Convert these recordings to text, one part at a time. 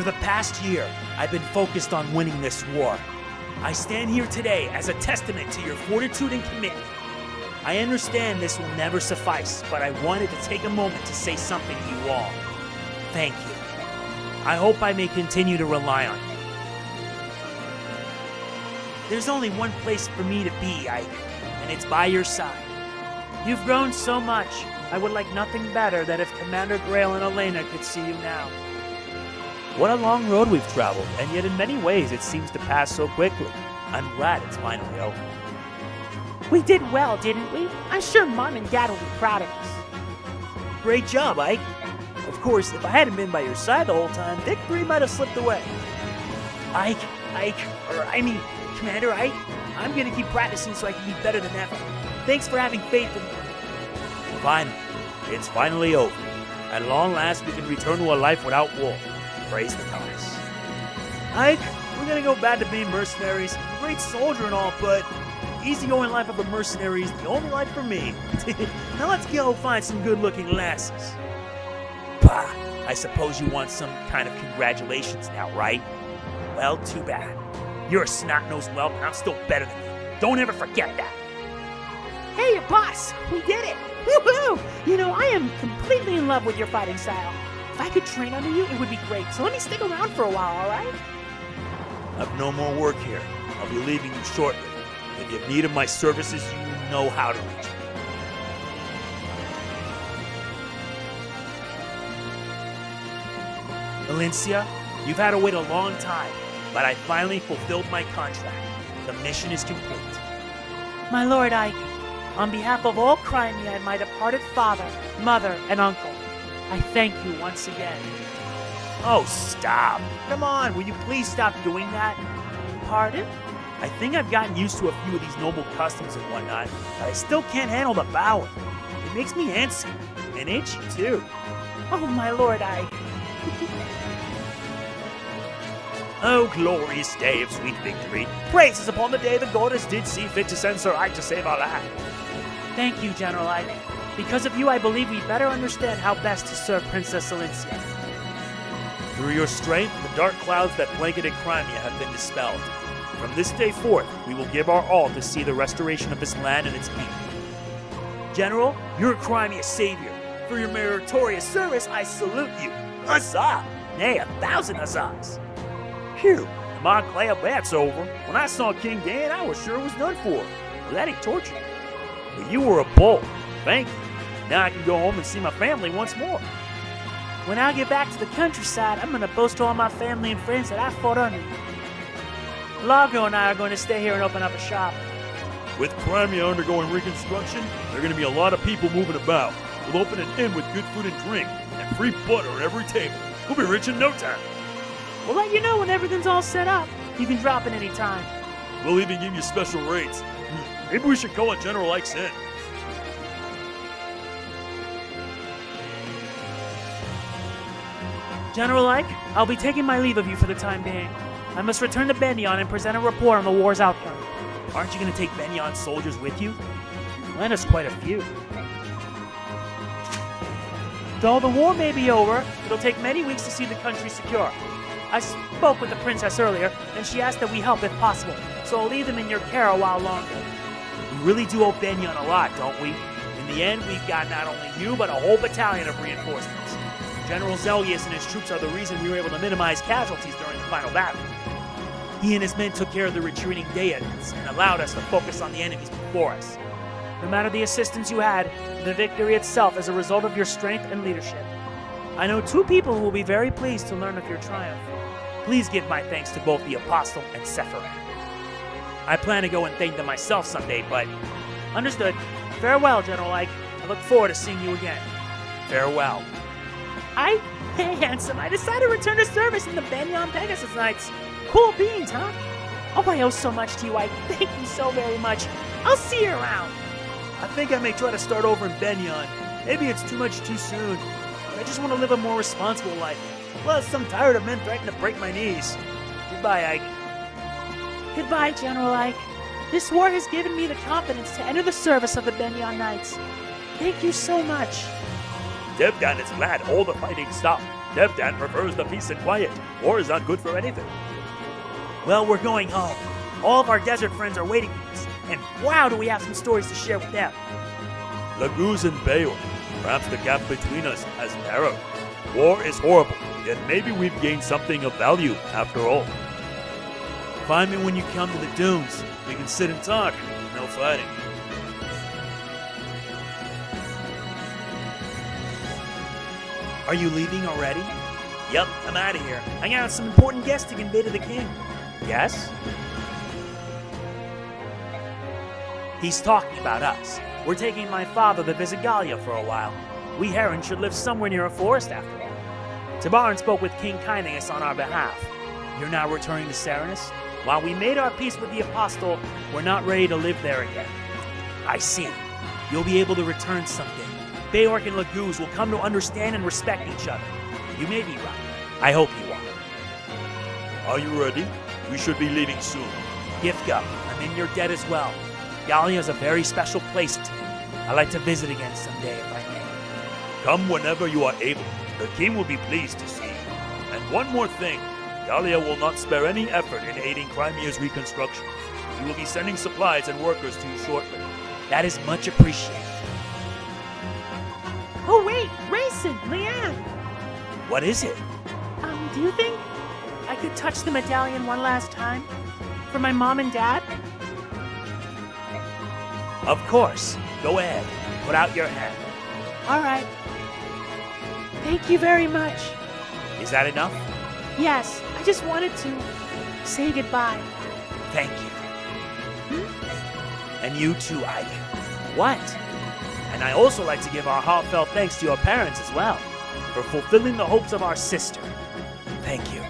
the past year, I've been focused on winning this war. I stand here today as a testament to your fortitude and commitment. I understand this will never suffice, but I wanted to take a moment to say something to you all. Thank you. I hope I may continue to rely on you. There's only one place for me to be, Ike, and it's by your side. You've grown so much. I would like nothing better than if Commander Grail and Elena could see you now. What a long road we've traveled, and yet in many ways it seems to pass so quickly. I'm glad it's finally over. We did well, didn't we? I'm sure Mom and Dad will be proud of us. Great job, Ike. Of course, if I hadn't been by your side the whole time, victory might have slipped away. Commander Ike, I'm gonna keep practicing so I can be better than ever. Thanks for having faith in me. Fine. It's finally over. At long last, we can return to a life without war. Praise the goddess. Ike, we're gonna go back to being mercenaries. I'm a great soldier and all, but easygoing life of a mercenary is the only life for me. Now let's go find some good-looking lasses. Bah, I suppose you want some kind of congratulations now, right? Well, too bad. You're a snot-nosed whelp, and I'm still better than you. Don't ever forget that. Hey, boss, we did it! Woohoo! You know, I am completely in love with your fighting style. If I could train under you, it would be great. So let me stick around for a while, all right? I've no more work here. I'll be leaving you shortly. If you have need of my services, you know how to reach me. Elincia, you've had to wait a long time, but I finally fulfilled my contract. The mission is complete. My Lord Ike, on behalf of all Crimea and my departed father, mother, and uncle, I thank you once again. Oh, stop. Come on, will you please stop doing that? Pardon? I think I've gotten used to a few of these noble customs and whatnot, but I still can't handle the bowing. It makes me antsy, and itchy too. Oh, my Lord Ike. Oh, glorious day of sweet victory. Praises upon the day the goddess did see fit to send Sir Ike to save our land. Thank you, General Ike. Because of you, I believe we better understand how best to serve Princess Elincia. Through your strength, the dark clouds that blanketed Crimea have been dispelled. From this day forth, we will give our all to see the restoration of this land and its people. General, you're Crimea's savior. For your meritorious service, I salute you. Huzzah! Nay, 1,000 huzzahs! Phew, the Montclair bat's over. When I saw King Dan, I was sure it was done for. Well, that ain't torture. But you were a bull. Thank you. Now I can go home and see my family once more. When I get back to the countryside, I'm gonna boast to all my family and friends that I fought under you. Largo and I are going to stay here and open up a shop. With Crimea undergoing reconstruction, there are going to be a lot of people moving about. We'll open an inn with good food and drink, and free butter at every table. We'll be rich in no time. We'll let you know when everything's all set up. You can drop in any time. We'll even give you special rates. Maybe we should call it General Ike's Inn. General Ike, I'll be taking my leave of you for the time being. I must return to Benyon and present a report on the war's outcome. Aren't you going to take Benyon's soldiers with you? Lend us quite a few. Though the war may be over, it'll take many weeks to see the country secure. I spoke with the princess earlier, and she asked that we help if possible, so I'll leave them in your care a while longer. We really do owe Benyon a lot, don't we? In the end, we've got not only you, but a whole battalion of reinforcements. General Zelius and his troops are the reason we were able to minimize casualties during the final battle. He and his men took care of the retreating Dayans and allowed us to focus on the enemies before us. No matter the assistance you had, the victory itself is a result of your strength and leadership. I know two people who will be very pleased to learn of your triumph. Please give my thanks to both the Apostle and Sephiroth. I plan to go and thank them myself someday, but... Understood. Farewell, General Ike. I look forward to seeing you again. Farewell. Hey, handsome, I decided to return to service in the Benyon Pegasus Knights. Cool beans, huh? Oh, I owe so much to you, Ike. Thank you so very much. I'll see you around. I think I may try to start over in Benyon. Maybe it's too much too soon. But I just want to live a more responsible life. Plus, I'm tired of men threatening to break my knees. Goodbye, Ike. Goodbye, General Ike. This war has given me the confidence to enter the service of the Benyon Knights. Thank you so much. Devgan is glad all the fighting stopped. Stepdad prefers the peace and quiet. War is not good for anything. Well, we're going home. All of our desert friends are waiting for us. And wow, do we have some stories to share with them. Laguz and Bayor. Perhaps the gap between us has narrowed. War is horrible, yet maybe we've gained something of value after all. Find me when you come to the dunes. We can sit and talk. No fighting. Are you leaving already? Yep, I'm out of here. I got some important guests to convey to the king. Yes? He's talking about us. We're taking my father to visit Gallia for a while. We Herons should live somewhere near a forest after all. Tabaran spoke with King Kyneas on our behalf. You're now returning to Serenus? While we made our peace with the Apostle, we're not ready to live there again. I see. You'll be able to return someday. Bayork and Laguz will come to understand and respect each other. You may be right. I hope you are. Are you ready? We should be leaving soon. Gifka, I'm in your debt as well. Gallia is a very special place to me. I'd like to visit again someday if I may. Come whenever you are able. The king will be pleased to see you. And one more thing. Gallia will not spare any effort in aiding Crimea's reconstruction. We will be sending supplies and workers to you shortly. That is much appreciated. Oh wait, Rayson, Leanne! What is it? Do you think I could touch the medallion one last time? For my mom and dad? Of course. Go ahead. Put out your hand. Alright. Thank you very much. Is that enough? Yes, I just wanted to say goodbye. Thank you. And you too, Ike. What? And I also like to give our heartfelt thanks to your parents as well, for fulfilling the hopes of our sister. Thank you.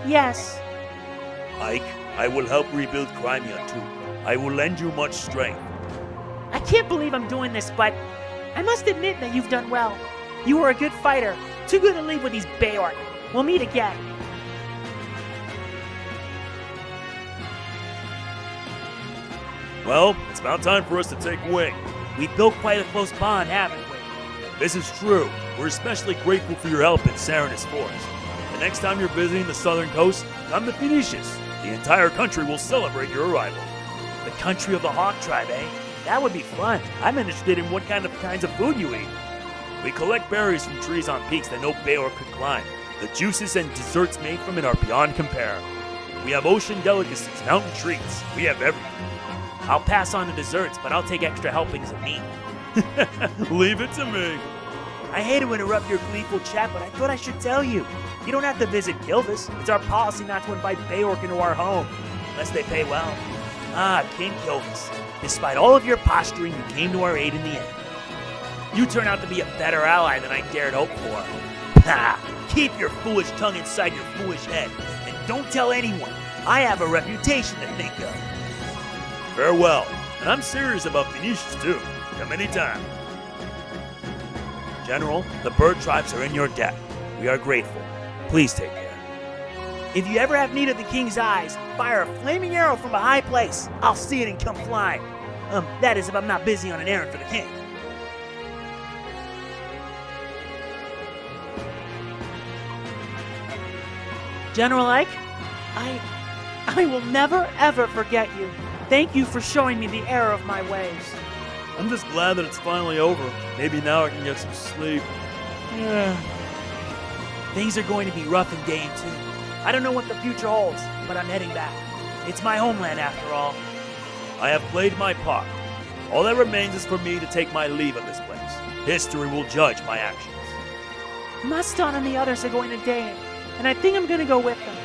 Yes. Ike, I will help rebuild Crimea too. I will lend you much strength. I can't believe I'm doing this, but I must admit that you've done well. You were a good fighter. Too good to leave with these Bayork. We'll meet again. Well, it's about time for us to take wing. We've built quite a close bond, haven't we? This is true. We're especially grateful for your help in Serenus Forest. The next time you're visiting the southern coast, come to Phoenicius. The entire country will celebrate your arrival. The country of the Hawk tribe, eh? That would be fun. I'm interested in what kinds of food you eat. We collect berries from trees on peaks that no Bayork could climb. The juices and desserts made from it are beyond compare. We have ocean delicacies, mountain treats. We have everything. I'll pass on the desserts, but I'll take extra helpings of meat. Leave it to me. I hate to interrupt your gleeful chat, but I thought I should tell you. You don't have to visit Gilvis. It's our policy not to invite Bayork into our home, unless they pay well. Ah, King Gilvis. Despite all of your posturing, you came to our aid in the end. You turn out to be a better ally than I dared hope for. Ha! Keep your foolish tongue inside your foolish head, and don't tell anyone. I have a reputation to think of. Farewell. And I'm serious about Phoenicius too. Come anytime. General, the bird tribes are in your debt. We are grateful. Please take care. If you ever have need of the king's eyes, fire a flaming arrow from a high place. I'll see it and come flying. That is if I'm not busy on an errand for the king. General Ike, I will never ever forget you. Thank you for showing me the error of my ways. I'm just glad that it's finally over. Maybe now I can get some sleep. Things are going to be rough in Dane too. I don't know what the future holds, but I'm heading back. It's my homeland after all. I have played my part. All that remains is for me to take my leave of this place. History will judge my actions. Muston and the others are going to Dane, and I think I'm going to go with them.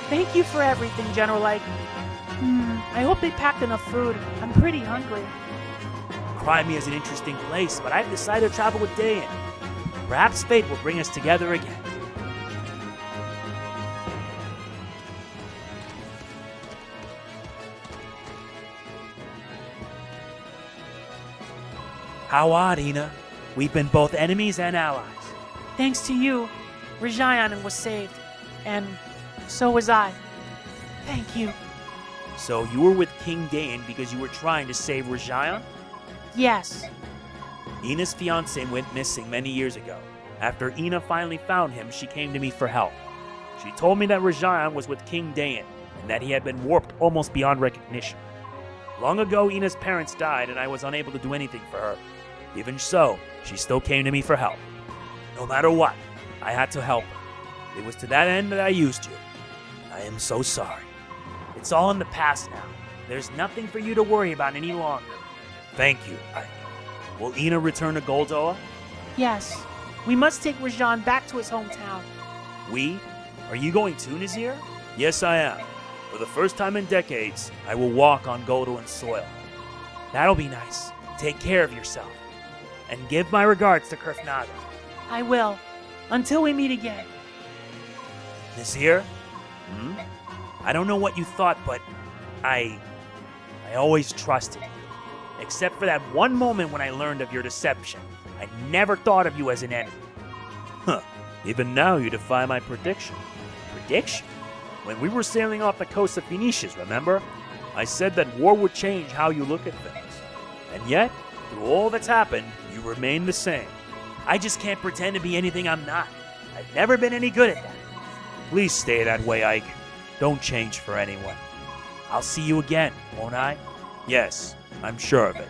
Thank you for everything, General Ike. I hope they packed enough food. I'm pretty hungry. Crimea is an interesting place, but I've decided to travel with Dayan. Perhaps fate will bring us together again. How odd, Ina. We've been both enemies and allies. Thanks to you, Rajayan was saved. And so was I. Thank you. So you were with King Dayan because you were trying to save Rajayan? Yes. Ina's fiance went missing many years ago. After Ina finally found him, she came to me for help. She told me that Rajan was with King Dayan, and that he had been warped almost beyond recognition. Long ago, Ina's parents died, and I was unable to do anything for her. Even so, she still came to me for help. No matter what, I had to help her. It was to that end that I used you. I am so sorry. It's all in the past now. There's nothing for you to worry about any longer. Thank you. Will Ina return to Goldoa? Yes. We must take Rajan back to his hometown. We? Are you going too, Nazir? Yes, I am. For the first time in decades, I will walk on Goldoan soil. That'll be nice. Take care of yourself. And give my regards to Kurfnaga. I will. Until we meet again. Nazir? I don't know what you thought, but I always trusted you. Except for that one moment when I learned of your deception. I never thought of you as an enemy. Even now you defy my prediction. Prediction? When we were sailing off the coast of Phoenicias, remember? I said that war would change how you look at things. And yet, through all that's happened, you remain the same. I just can't pretend to be anything I'm not. I've never been any good at that. Please stay that way, Ike. Don't change for anyone. I'll see you again, won't I? Yes, I'm sure of it.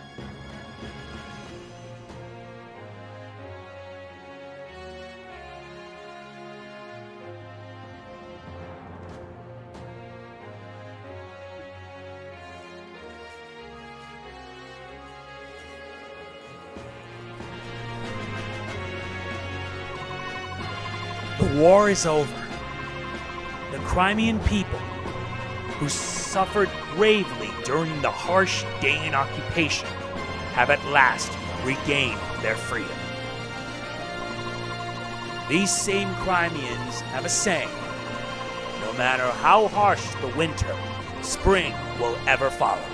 The war is over. The Crimean people, who suffered bravely during the harsh Dayan occupation, have at last regained their freedom. These same Crimeans have a saying: no matter how harsh the winter, spring will ever follow.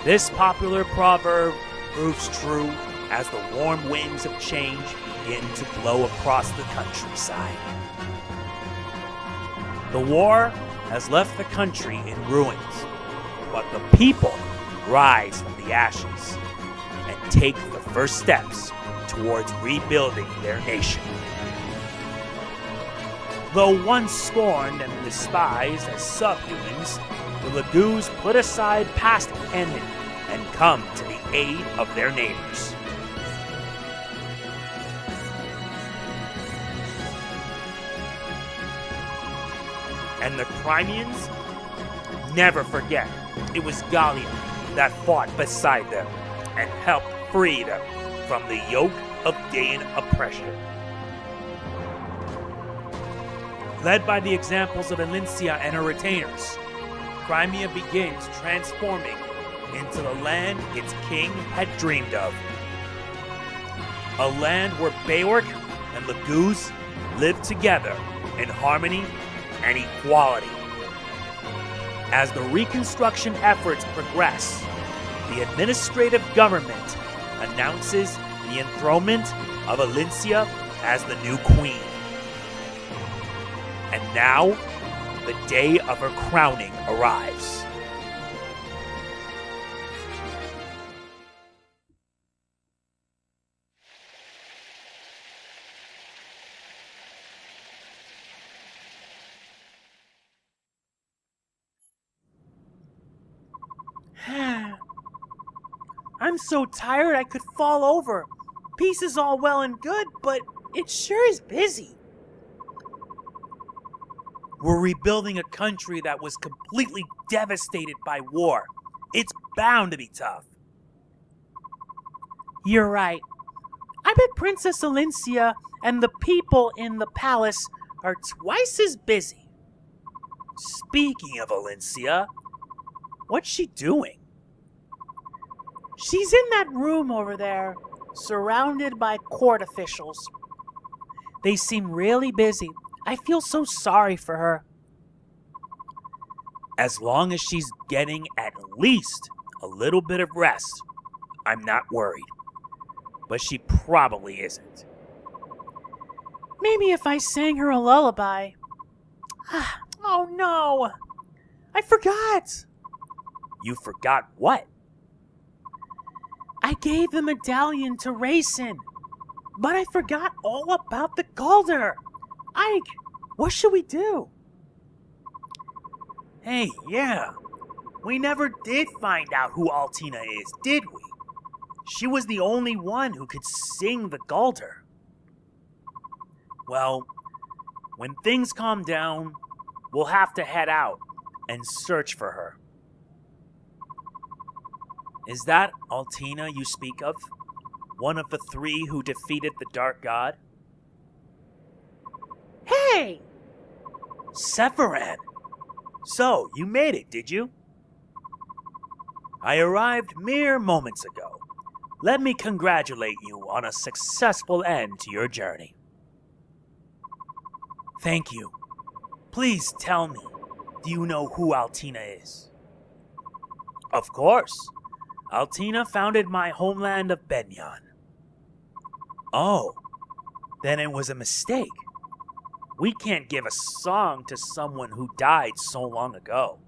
This popular proverb proves true as the warm winds of change begin to blow across the countryside. The war has left the country in ruins, but the people rise from the ashes and take the first steps towards rebuilding their nation. Though once scorned and despised as subhumans, the Lagoos put aside past enmity and come to the aid of their neighbors. And the Crimeans never forget it was Gallia that fought beside them and helped free them from the yoke of Dayan oppression. Led by the examples of Elincia and her retainers, Crimea begins transforming into the land its king had dreamed of. A land where Bayork and Lagoos live together in harmony and equality. As the reconstruction efforts progress, the administrative government announces the enthronement of Elincia as the new queen. And now, the day of her crowning arrives. I'm so tired I could fall over. Peace is all well and good, but it sure is busy. We're rebuilding a country that was completely devastated by war. It's bound to be tough. You're right. I bet Princess Elincia and the people in the palace are twice as busy. Speaking of Elincia, what's she doing? She's in that room over there, surrounded by court officials. They seem really busy. I feel so sorry for her. As long as she's getting at least a little bit of rest, I'm not worried. But she probably isn't. Maybe if I sang her a lullaby. Oh no! I forgot! You forgot what? I gave the medallion to Raisin, but I forgot all about the Galder. Ike, what should we do? Hey, yeah. We never did find out who Altina is, did we? She was the only one who could sing the Galder. Well, when things calm down, we'll have to head out and search for her. Is that Altina you speak of? One of the three who defeated the Dark God? Hey! Sephiroth! So, you made it, did you? I arrived mere moments ago. Let me congratulate you on a successful end to your journey. Thank you. Please tell me, do you know who Altina is? Of course. Altina founded my homeland of Benyan. Oh, then it was a mistake. We can't give a song to someone who died so long ago.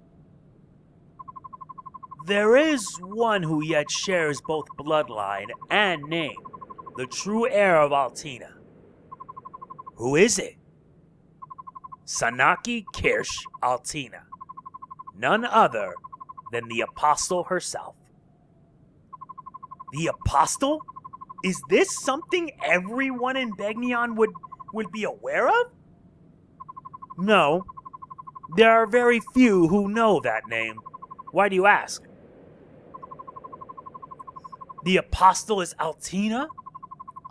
There is one who yet shares both bloodline and name, the true heir of Altina. Who is it? Sanaki Kirsch Altina, none other than the Apostle herself. The Apostle? Is this something everyone in Begnion would be aware of? No. There are very few who know that name. Why do you ask? The Apostle is Altina?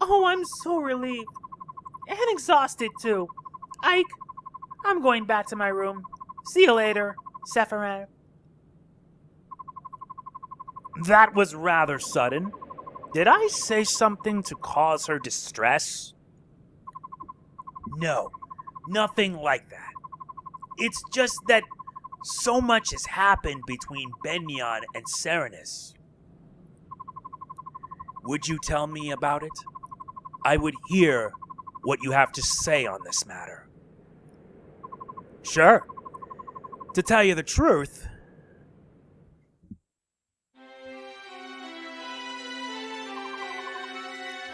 Oh, I'm so relieved. And exhausted, too. Ike, I'm going back to my room. See you later, Sephiroth. That was rather sudden. Did I say something to cause her distress? No, nothing like that. It's just that so much has happened between Benyan and Serenus. Would you tell me about it? I would hear what you have to say on this matter. Sure. To tell you the truth,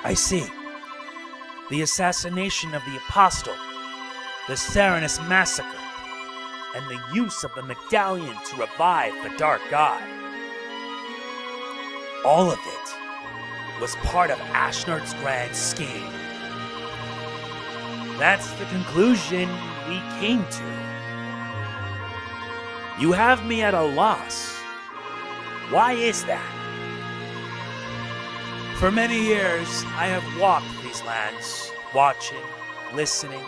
I see. The assassination of the Apostle, the Serenus massacre, and the use of the medallion to revive the Dark God. All of it was part of Ashnard's grand scheme. That's the conclusion we came to. You have me at a loss. Why is that? For many years, I have walked these lands, watching, listening,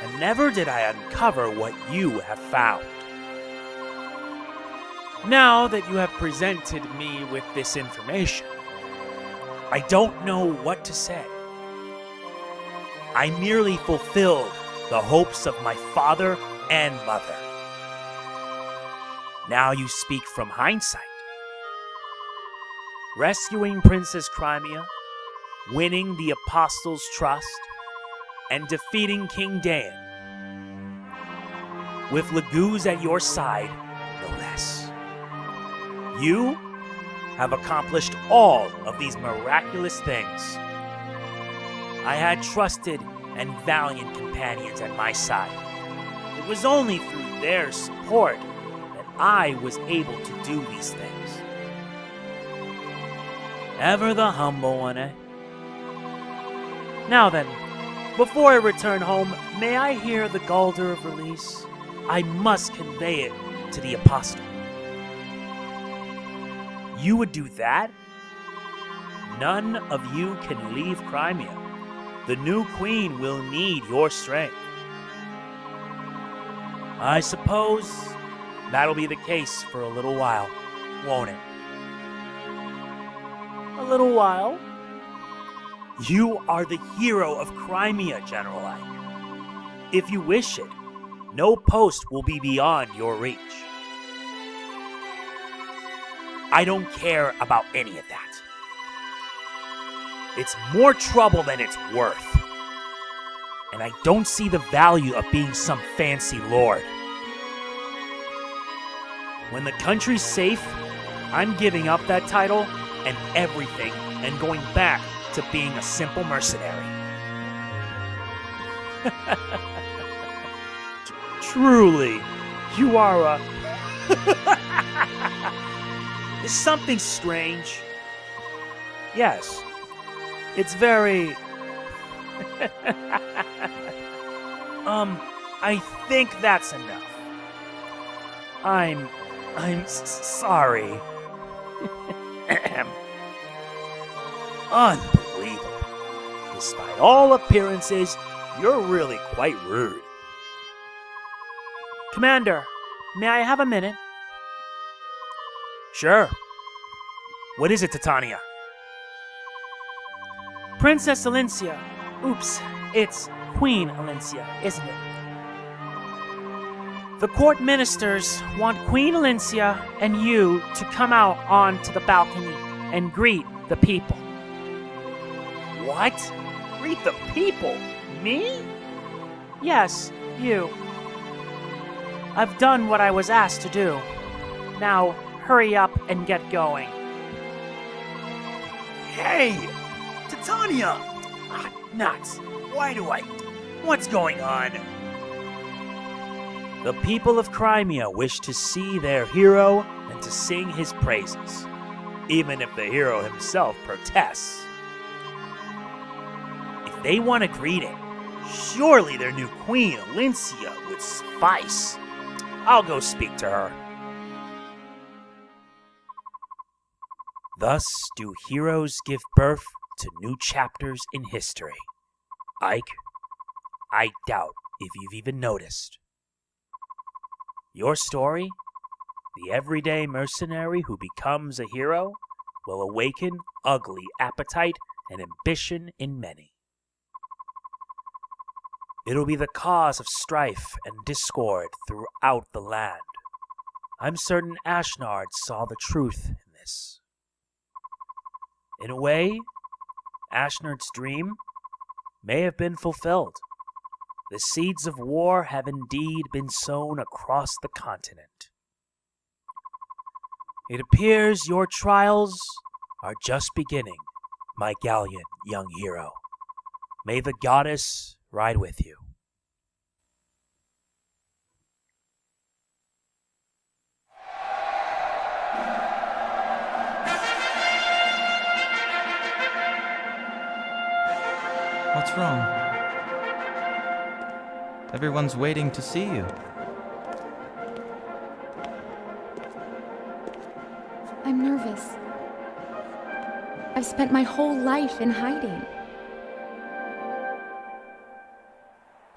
and never did I uncover what you have found. Now that you have presented me with this information, I don't know what to say. I merely fulfilled the hopes of my father and mother. Now you speak from hindsight. Rescuing Princess Crimea, winning the Apostles' trust, and defeating King Dan. With Laguz at your side, no less. You have accomplished all of these miraculous things. I had trusted and valiant companions at my side. It was only through their support that I was able to do these things. Ever the humble one, eh? Now then, before I return home, may I hear the Galder of release? I must convey it to the Apostle. You would do that? None of you can leave Crimea. The new queen will need your strength. I suppose that'll be the case for a little while, won't it? A little while. You are the hero of Crimea, General Ike. If you wish it, no post will be beyond your reach. I don't care about any of that. It's more trouble than it's worth. And I don't see the value of being some fancy lord. When the country's safe, I'm giving up that title and everything and going back to being a simple mercenary. Truly, you are a... Is something strange? Yes. It's very... I think that's enough. I'm sorry. Unbelievable. Despite all appearances, you're really quite rude. Commander, may I have a minute? Sure. What is it, Titania? Princess Elincia. Oops, it's Queen Elincia, isn't it? The court ministers want Queen Elincia and you to come out onto the balcony and greet the people. What? Greet the people? Me? Yes, you. I've done what I was asked to do. Now, hurry up and get going. Hey! Titania! Nuts! What's going on? The people of Crimea wish to see their hero and to sing his praises, even if the hero himself protests. If they want a greeting, surely their new queen, Elincia, would suffice. I'll go speak to her. Thus do heroes give birth to new chapters in history. Ike, I doubt if you've even noticed. Your story, the everyday mercenary who becomes a hero, will awaken ugly appetite and ambition in many. It'll be the cause of strife and discord throughout the land. I'm certain Ashnard saw the truth in this. In a way, Ashnard's dream may have been fulfilled. The seeds of war have indeed been sown across the continent. It appears your trials are just beginning, my gallant young hero. May the goddess ride with you. What's wrong? Everyone's waiting to see you. I'm nervous. I've spent my whole life in hiding.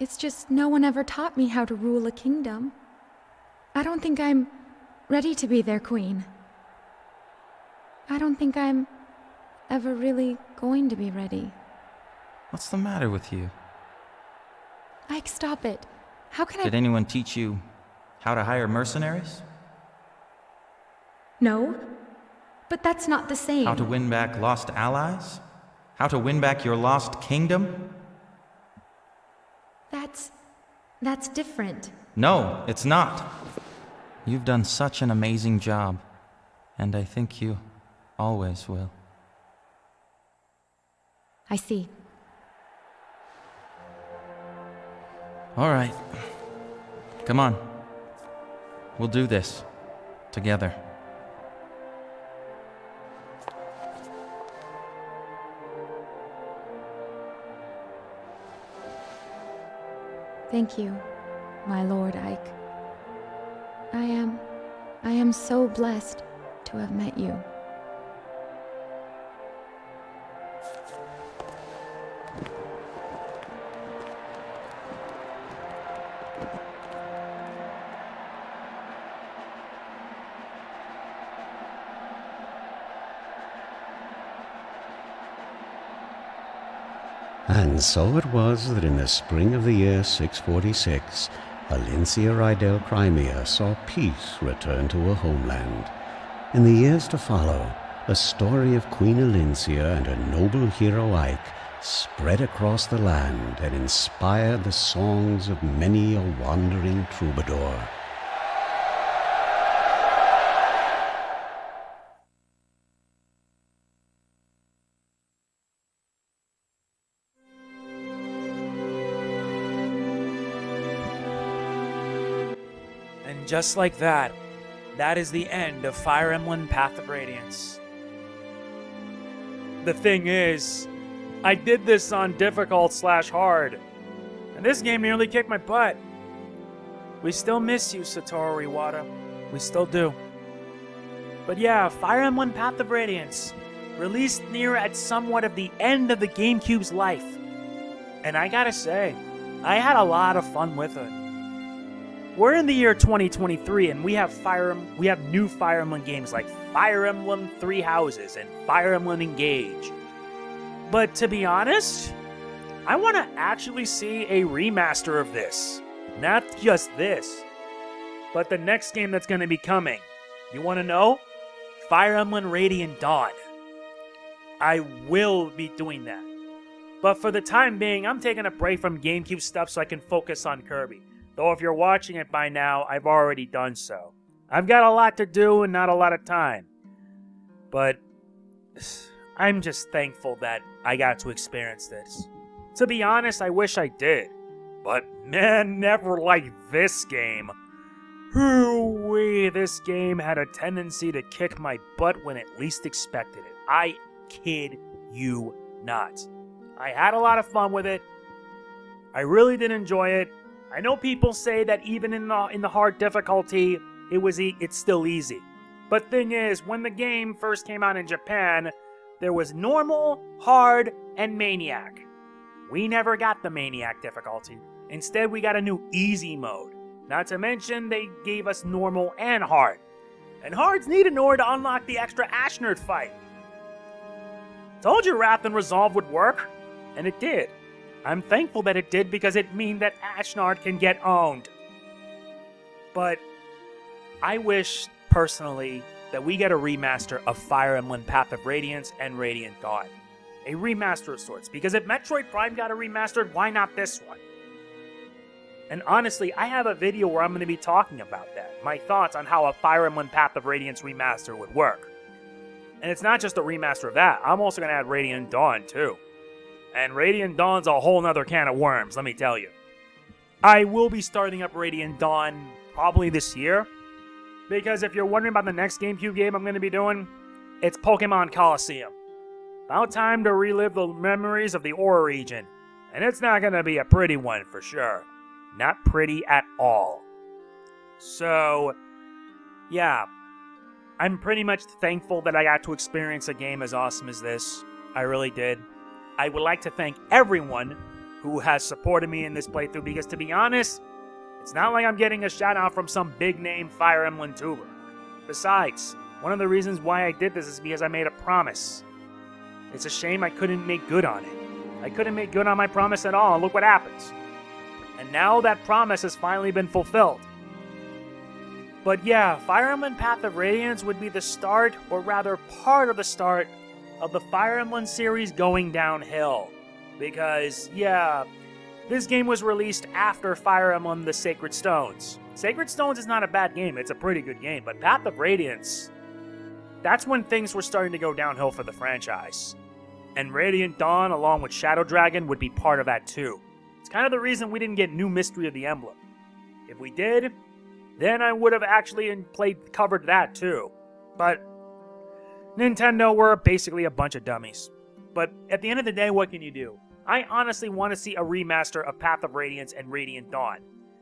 It's just no one ever taught me how to rule a kingdom. I don't think I'm ready to be their queen. I don't think I'm ever really going to be ready. What's the matter with you? Ike, stop it. How can I... Did anyone teach you how to hire mercenaries? No, but that's not the same. How to win back lost allies? How to win back your lost kingdom? That's different. No, it's not. You've done such an amazing job, and I think you always will. I see. All right. Come on. We'll do this. Together. Thank you, my Lord Ike. I am so blessed to have met you. And so it was that in the spring of the year 646, Elincia Rydell Crimea saw peace return to her homeland. In the years to follow, the story of Queen Elincia and her noble hero Ike spread across the land and inspired the songs of many a wandering troubadour. just like that, that is the end of Fire Emblem Path of Radiance. The thing is, I did this on difficult/hard, and this game nearly kicked my butt. We still miss you, Satoru Iwata. We still do. But yeah, Fire Emblem Path of Radiance, released near at somewhat of the end of the Gamecube's life. And I gotta say, I had a lot of fun with it. We're in the year 2023, and we have new Fire Emblem games like Fire Emblem Three Houses and Fire Emblem Engage. But to be honest, I want to actually see a remaster of this. Not just this, but the next game that's going to be coming. You want to know? Fire Emblem Radiant Dawn. I will be doing that. But for the time being, I'm taking a break from GameCube stuff so I can focus on Kirby. Though if you're watching it by now, I've already done so. I've got a lot to do and not a lot of time. But I'm just thankful that I got to experience this. To be honest, I wish I did. But man, never like this game. Hoo-wee, this game had a tendency to kick my butt when it least expected it. I kid you not. I had a lot of fun with it. I really did enjoy it. I know people say that even in the hard difficulty, it's still easy. But thing is, when the game first came out in Japan, there was normal, hard, and maniac. We never got the maniac difficulty. Instead, we got a new easy mode. Not to mention, they gave us normal and hard. And hard's needed in order to unlock the extra Ashnard fight. Told you Wrath and Resolve would work, and it did. I'm thankful that it did because it means that Ashnard can get owned. But I wish, personally, that we get a remaster of Fire Emblem Path of Radiance and Radiant Dawn. A remaster of sorts, because if Metroid Prime got a remastered, why not this one? And honestly, I have a video where I'm going to be talking about that. My thoughts on how a Fire Emblem Path of Radiance remaster would work. And it's not just a remaster of that, I'm also going to add Radiant Dawn too. And Radiant Dawn's a whole nother can of worms, let me tell you. I will be starting up Radiant Dawn probably this year. Because if you're wondering about the next GameCube game I'm going to be doing, it's Pokemon Colosseum. About time to relive the memories of the Aura region. And it's not going to be a pretty one for sure. Not pretty at all. So, yeah. I'm pretty much thankful that I got to experience a game as awesome as this. I really did. I would like to thank everyone who has supported me in this playthrough because, to be honest, it's not like I'm getting a shout out from some big name Fire Emblem tuber. Besides, one of the reasons why I did this is because I made a promise. It's a shame I couldn't make good on it. I couldn't make good on my promise at all, and look what happens. And now that promise has finally been fulfilled. But yeah, Fire Emblem Path of Radiance would be the start, or rather part of the start, of the Fire Emblem series going downhill. Because, yeah, this game was released after Fire Emblem The Sacred Stones. Sacred Stones is not a bad game, it's a pretty good game, but Path of Radiance, that's when things were starting to go downhill for the franchise. And Radiant Dawn, along with Shadow Dragon, would be part of that too. It's kind of the reason we didn't get new Mystery of the Emblem. If we did, then I would have actually covered that too. But Nintendo were basically a bunch of dummies. But at the end of the day, what can you do? I honestly want to see a remaster of Path of Radiance and Radiant Dawn.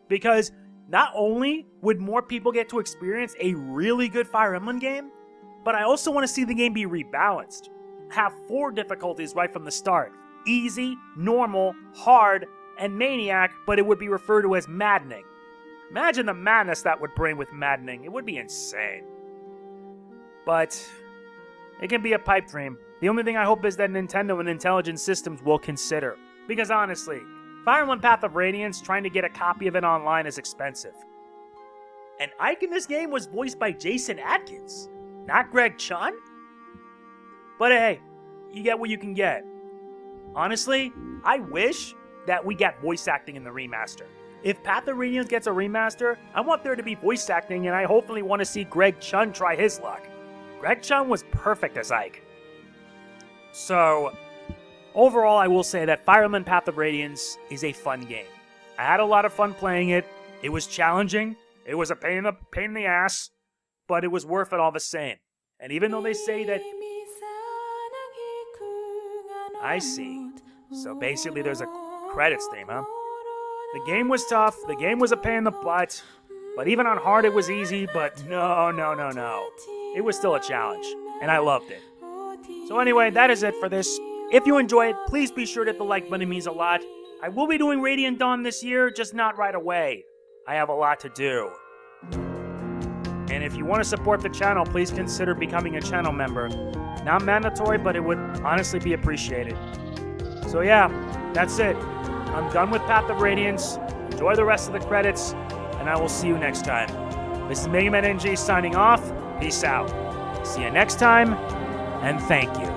Because not only would more people get to experience a really good Fire Emblem game, but I also want to see the game be rebalanced. Have 4 difficulties right from the start. Easy, normal, hard, and maniac, but it would be referred to as maddening. Imagine the madness that would bring with maddening. It would be insane. But it can be a pipe dream. The only thing I hope is that Nintendo and Intelligent Systems will consider. Because honestly, Fire Emblem Path of Radiance, trying to get a copy of it online is expensive. And Ike in this game was voiced by Jason Atkins, not Greg Chun? But hey, you get what you can get. Honestly, I wish that we got voice acting in the remaster. If Path of Radiance gets a remaster, I want there to be voice acting, and I hopefully want to see Greg Chun try his luck. Greg Chun was perfect as Ike. So, overall, I will say that Fire Emblem Path of Radiance is a fun game. I had a lot of fun playing it. It was challenging. It was a pain in the ass, but it was worth it all the same. And even though they say that... I see. So basically there's a credits theme, huh? The game was tough, the game was a pain in the butt, but even on hard it was easy, but no. It was still a challenge, and I loved it. So anyway, that is it for this. If you enjoy it, please be sure to hit the like button, it means a lot. I will be doing Radiant Dawn this year, just not right away. I have a lot to do. And if you want to support the channel, please consider becoming a channel member. Not mandatory, but it would honestly be appreciated. So yeah, that's it. I'm done with Path of Radiance. Enjoy the rest of the credits, and I will see you next time. This is MegamanNG signing off. Peace out. See you next time, and thank you.